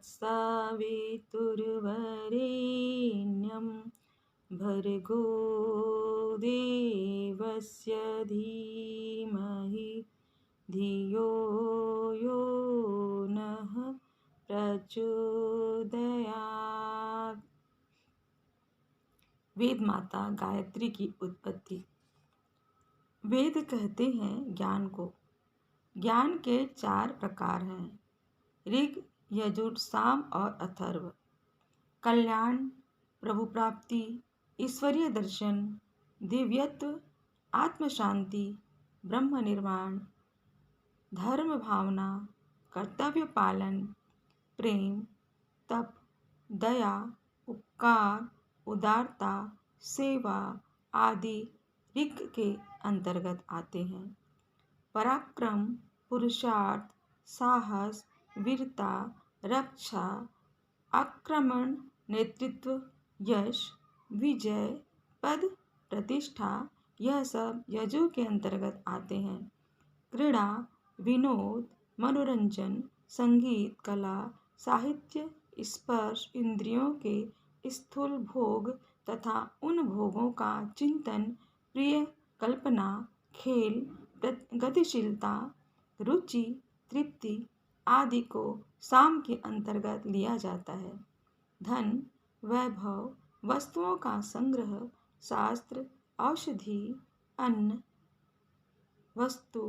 तत्सवितुर्वरेण्यं भर्गो देवस्य धीमहि धियो यो नः प्रचोदयात्। वेद माता गायत्री की उत्पत्ति। वेद कहते हैं ज्ञान को। ज्ञान के 4 प्रकार हैं: ऋग, यजुर, साम और अथर्व। कल्याण, प्रभु प्राप्ति, ईश्वरीय दर्शन, दिव्यत्व, आत्म शांति, ब्रह्म निर्वाण, धर्म भावना, कर्तव्य पालन, प्रेम, तप, दया, उपकार, उदारता, सेवा आदि ऋग के अंतर्गत आते हैं। पराक्रम, पुरुषार्थ, साहस, वीरता, रक्षा, आक्रमण, नेतृत्व, यश, विजय, पद, प्रतिष्ठा, यह सब यजु के अंतर्गत आते हैं। क्रीड़ा, विनोद, मनोरंजन, संगीत, कला, साहित्य, स्पर्श, इंद्रियों के स्थूल भोग तथा उन भोगों का चिंतन, प्रिय कल्पना, खेल, गतिशीलता, रुचि, तृप्ति आदि को साम के अंतर्गत लिया जाता है। धन, वैभव, वस्तुओं का संग्रह, शास्त्र, औषधि, अन्न, वस्तु,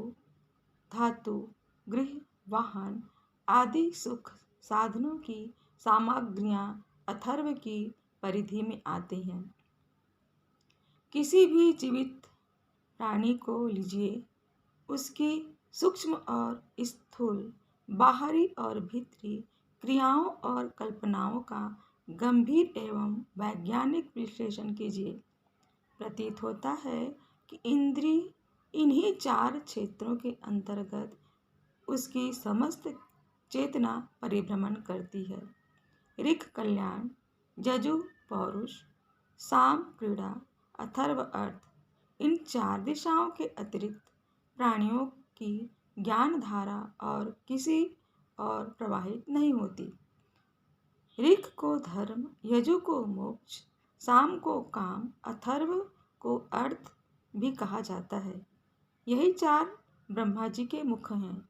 धातु, गृह, वाहन आदि सुख साधनों की सामग्रियां अथर्व की परिधि में आते हैं। किसी भी जीवित प्राणी को लीजिए, उसकी सूक्ष्म और स्थूल, बाहरी और भीतरी क्रियाओं और कल्पनाओं का गंभीर एवं वैज्ञानिक विश्लेषण कीजिए। प्रतीत होता है कि इंद्रिय इन्हीं 4 क्षेत्रों के अंतर्गत उसकी समस्त चेतना परिभ्रमण करती है। ऋग कल्याण, यजु पौरुष, साम क्रीड़ा, अथर्व अर्थ। इन 4 दिशाओं के अतिरिक्त प्राणियों की ज्ञान धारा और किसी और प्रवाहित नहीं होती। ऋग को धर्म, यजु को मोक्ष, साम को काम, अथर्व को अर्थ भी कहा जाता है। यही 4 ब्रह्मा जी के मुख हैं।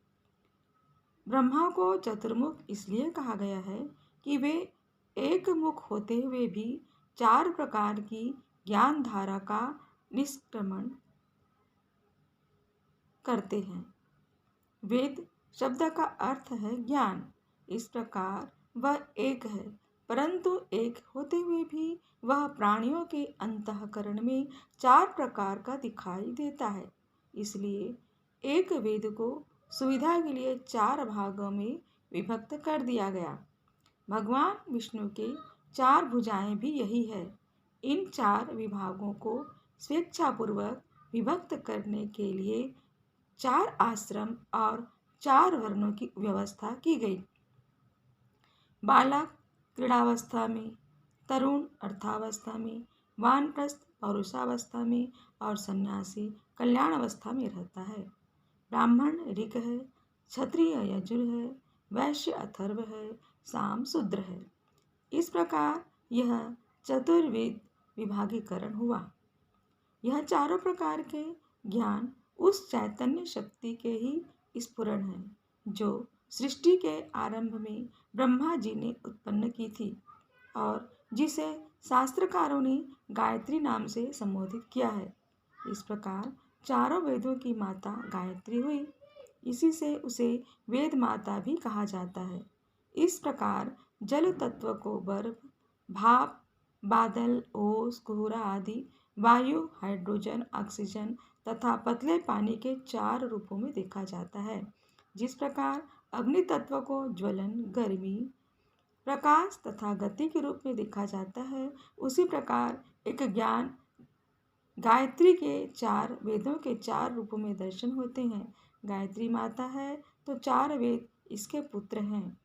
ब्रह्मा को चतुर्मुख इसलिए कहा गया है कि वे एक मुख होते हुए भी 4 प्रकार की ज्ञान धारा का निष्क्रमण करते हैं। वेद शब्द का अर्थ है ज्ञान। इस प्रकार वह एक है, परंतु एक होते हुए भी वह प्राणियों के अंतःकरण में 4 प्रकार का दिखाई देता है। इसलिए एक वेद को सुविधा के लिए 4 भागों में विभक्त कर दिया गया। भगवान विष्णु के 4 भुजाएं भी यही है। इन 4 विभागों को स्वेच्छापूर्वक विभक्त करने के लिए 4 आश्रम और 4 वर्णों की व्यवस्था की गई। बालक क्रीड़ावस्था में, तरुण अर्थावस्था में, वानप्रस्थ पौरुषावस्था में और सन्यासी कल्याण अवस्था में रहता है। ब्राह्मण ऋग है, क्षत्रिय यजुर है, वैश्य अथर्व है, साम शूद्र है। इस प्रकार यह चतुर्वेद विभागीकरण हुआ। यह चारों प्रकार के ज्ञान उस चैतन्य शक्ति के ही स्फुरण है जो सृष्टि के आरंभ में ब्रह्मा जी ने उत्पन्न की थी और जिसे शास्त्रकारों ने गायत्री नाम से संबोधित किया है। इस प्रकार चारों वेदों की माता गायत्री हुई। इसी से उसे वेद माता भी कहा जाता है। इस प्रकार जल तत्व को बर्फ, भाप, बादल, ओस, कोहरा आदि वायु, हाइड्रोजन, ऑक्सीजन तथा पतले पानी के 4 रूपों में देखा जाता है। जिस प्रकार अग्नि तत्व को ज्वलन, गर्मी, प्रकाश तथा गति के रूप में देखा जाता है, उसी प्रकार एक ज्ञान गायत्री के 4 वेदों के 4 रूपों में दर्शन होते हैं। गायत्री माता है तो 4 वेद इसके पुत्र हैं।